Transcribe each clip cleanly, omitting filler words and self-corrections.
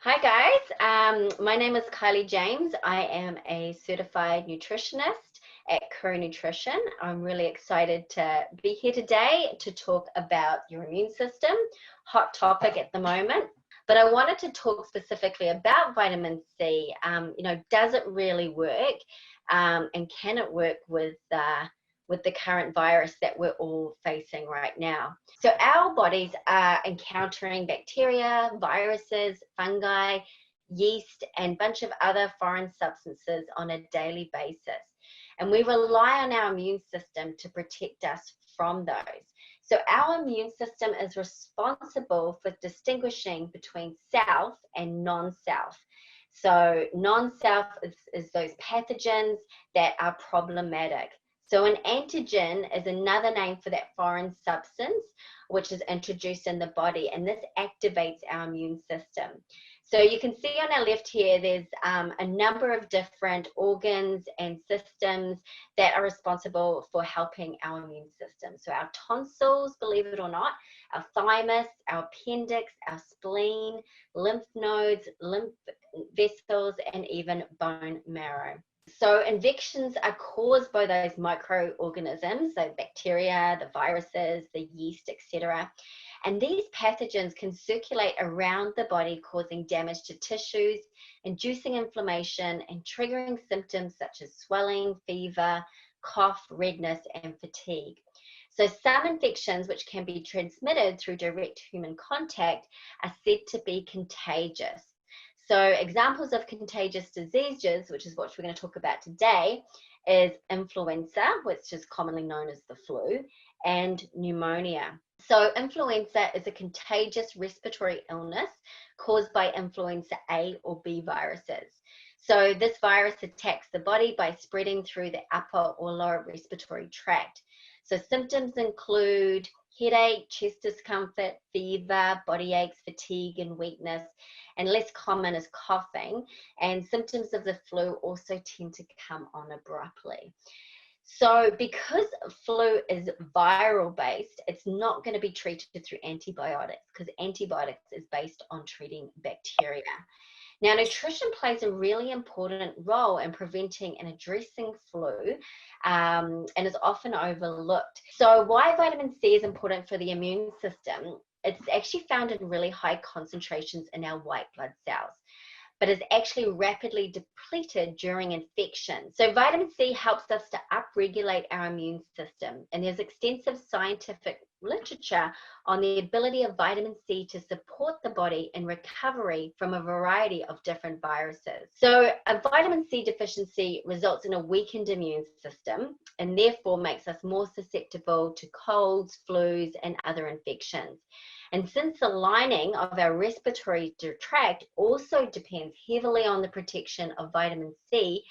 Hi guys, my name is Kylie James. I am a certified nutritionist at Koru Nutrition. I'm really excited to be here today to talk about your immune system, hot topic at the moment. But I wanted to talk specifically about vitamin C. Does it really work? And can it work with the current virus that we're all facing right now? So our bodies are encountering bacteria, viruses, fungi, yeast, and a bunch of other foreign substances on a daily basis. And we rely on our immune system to protect us from those. So our immune system is responsible for distinguishing between self and non-self. So non-self is those pathogens that are problematic. So an antigen is another name for that foreign substance which is introduced in the body, and this activates our immune system. So you can see on our left here, there's a number of different organs and systems that are responsible for helping our immune system. So our tonsils, believe it or not, our thymus, our appendix, our spleen, lymph nodes, lymph vessels, and even bone marrow. So infections are caused by those microorganisms, so bacteria, the viruses, the yeast, etc. And these pathogens can circulate around the body, causing damage to tissues, inducing inflammation, and triggering symptoms such as swelling, fever, cough, redness, and fatigue. So some infections, which can be transmitted through direct human contact, are said to be contagious. So examples of contagious diseases, which is what we're going to talk about today, is influenza, which is commonly known as the flu, and pneumonia. So influenza is a contagious respiratory illness caused by influenza A or B viruses. So this virus attacks the body by spreading through the upper or lower respiratory tract. So symptoms include headache, chest discomfort, fever, body aches, fatigue, and weakness. And less common is coughing. And symptoms of the flu also tend to come on abruptly. So because flu is viral based, it's not going to be treated through antibiotics because antibiotics is based on treating bacteria. Now, nutrition plays a really important role in preventing and addressing flu and is often overlooked. So why vitamin C is important for the immune system? It's actually found in really high concentrations in our white blood cells, but is actually rapidly depleted during infection. So vitamin C helps us to upregulate our immune system, and there's extensive scientific literature on the ability of vitamin C to support the body in recovery from a variety of different viruses. So a vitamin C deficiency results in a weakened immune system and therefore makes us more susceptible to colds, flus, and other infections. And since the lining of our respiratory tract also depends heavily on the protection of vitamin C,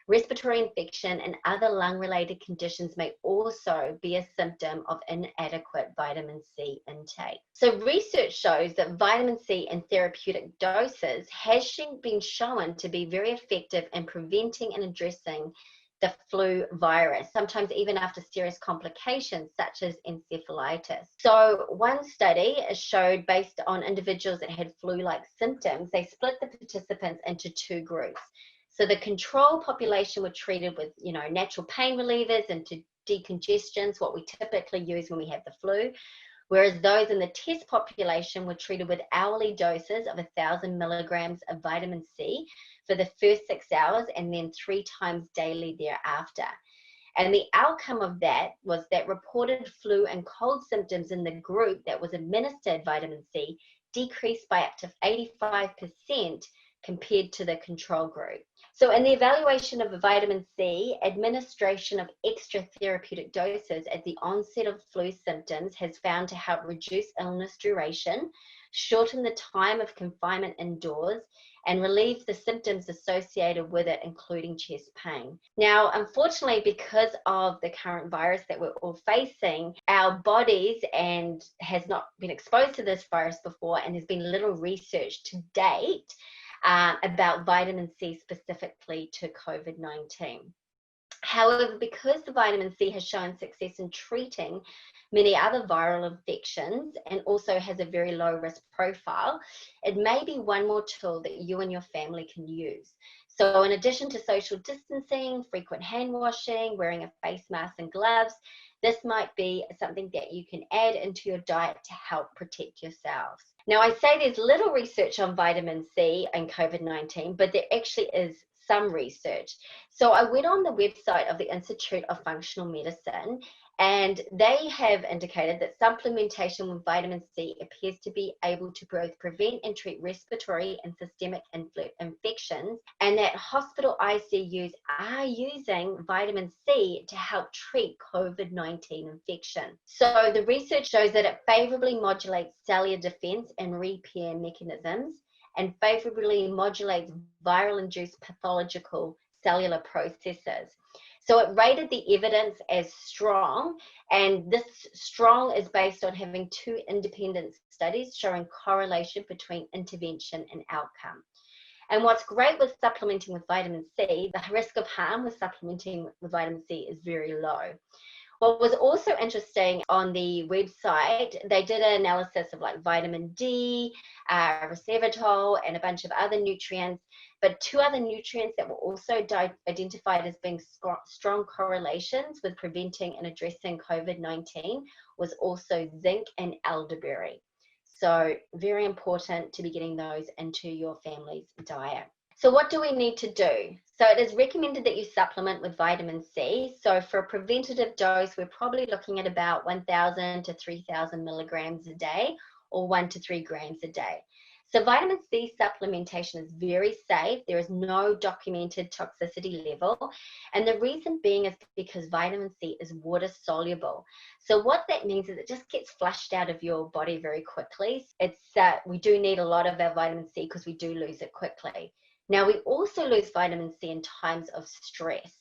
respiratory infection and other lung-related conditions may also be a symptom of inadequate vitamin C intake. So research shows that vitamin C in therapeutic doses has been shown to be very effective in preventing and addressing the flu virus, sometimes even after serious complications such as encephalitis. So one study showed, based on individuals that had flu-like symptoms, they split the participants into two groups. So the control population were treated with, natural pain relievers and to decongestants, what we typically use when we have the flu, whereas those in the test population were treated with hourly doses of 1,000 milligrams of vitamin C for the first 6 hours and then 3 times daily thereafter. And the outcome of that was that reported flu and cold symptoms in the group that was administered vitamin C decreased by up to 85% compared to the control group. So in the evaluation of vitamin C, administration of extra therapeutic doses at the onset of flu symptoms has found to help reduce illness duration, shorten the time of confinement indoors, and relieve the symptoms associated with it, including chest pain. Now, unfortunately, because of the current virus that we're all facing, our bodies has not been exposed to this virus before, and there's been little research to date about vitamin C specifically to COVID-19. However, because the vitamin C has shown success in treating many other viral infections and also has a very low risk profile, it may be one more tool that you and your family can use. So in addition to social distancing, frequent hand washing, wearing a face mask and gloves, this might be something that you can add into your diet to help protect yourselves. Now, I say there's little research on vitamin C and COVID-19, but there actually is some research. So I went on the website of the Institute of Functional Medicine, and they have indicated that supplementation with vitamin C appears to be able to both prevent and treat respiratory and systemic infections, and that hospital ICUs are using vitamin C to help treat COVID-19 infection. So the research shows that it favorably modulates cellular defense and repair mechanisms, and favorably modulates viral-induced pathological cellular processes. So it rated the evidence as strong, and this strong is based on having 2 independent studies showing correlation between intervention and outcome. And what's great with supplementing with vitamin C, the risk of harm with supplementing with vitamin C is very low. What was also interesting on the website, they did an analysis of like vitamin D, resveratrol, and a bunch of other nutrients, but 2 other nutrients that were also identified as being strong correlations with preventing and addressing COVID-19 was also zinc and elderberry. So very important to be getting those into your family's diet. So what do we need to do? So it is recommended that you supplement with vitamin C. So for a preventative dose, we're probably looking at about 1,000 to 3,000 milligrams a day, or 1 to 3 grams a day. So vitamin C supplementation is very safe. There is no documented toxicity level. And the reason being is because vitamin C is water soluble. So what that means is it just gets flushed out of your body very quickly. We do need a lot of our vitamin C because we do lose it quickly. Now, we also lose vitamin C in times of stress.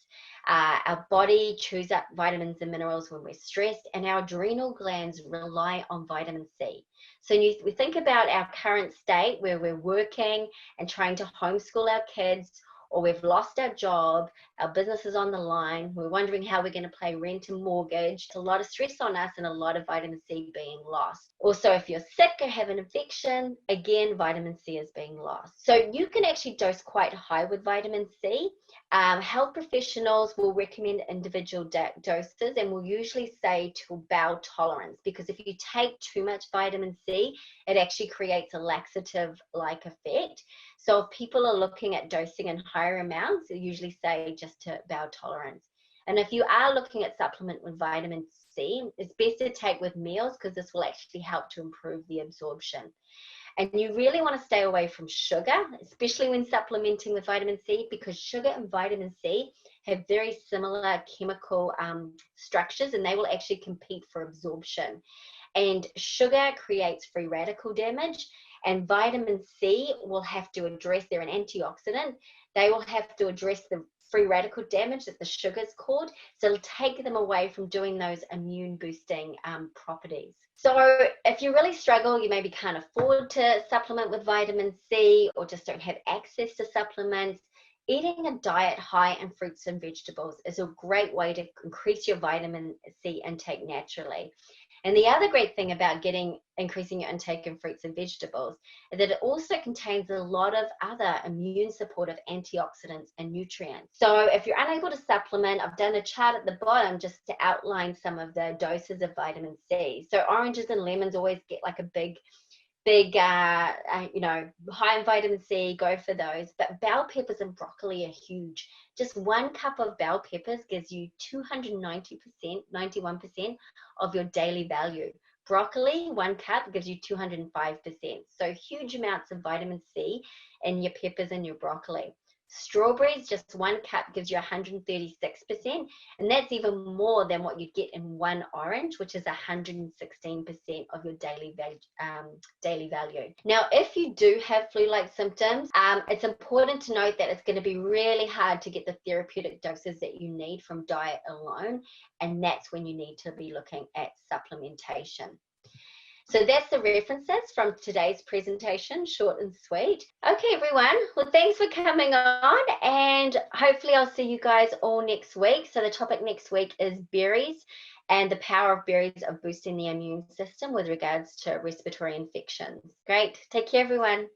Our body chews up vitamins and minerals when we're stressed, and our adrenal glands rely on vitamin C. So we think about our current state where we're working and trying to homeschool our kids, or we've lost our job, our business is on the line, we're wondering how we're going to pay rent and mortgage. It's a lot of stress on us and a lot of vitamin C being lost. Also, if you're sick or have an infection, again, vitamin C is being lost. So you can actually dose quite high with vitamin C. Health professionals will recommend individual doses and will usually say to bowel tolerance, because if you take too much vitamin C, it actually creates a laxative-like effect. So if people are looking at dosing in higher amounts, they usually say just to bowel tolerance. And if you are looking at supplement with vitamin C, it's best to take with meals because this will actually help to improve the absorption. And you really want to stay away from sugar, especially when supplementing with vitamin C, because sugar and vitamin C have very similar chemical structures, and they will actually compete for absorption. And sugar creates free radical damage, and vitamin C will have to address, they're an antioxidant, they will have to address the free radical damage that the sugar's caused, so it'll take them away from doing those immune boosting properties. So if you really struggle, you maybe can't afford to supplement with vitamin C or just don't have access to supplements, eating a diet high in fruits and vegetables is a great way to increase your vitamin C intake naturally. And the other great thing about increasing your intake in fruits and vegetables is that it also contains a lot of other immune supportive antioxidants and nutrients. So if you're unable to supplement, I've done a chart at the bottom just to outline some of the doses of vitamin C. So oranges and lemons always get like a big high in vitamin C, go for those. But bell peppers and broccoli are huge. Just 1 cup of bell peppers gives you 91% of your daily value. Broccoli, 1 cup gives you 205%. So huge amounts of vitamin C in your peppers and your broccoli. Strawberries, just 1 cup gives you 136%, and that's even more than what you get in 1 orange, which is 116% of your daily value. Now, if you do have flu-like symptoms, it's important to note that it's going to be really hard to get the therapeutic doses that you need from diet alone, and that's when you need to be looking at supplementation. So that's the references from today's presentation, short and sweet. Okay, everyone. Well, thanks for coming on, and hopefully I'll see you guys all next week. So the topic next week is berries and the power of berries of boosting the immune system with regards to respiratory infections. Great. Take care, everyone.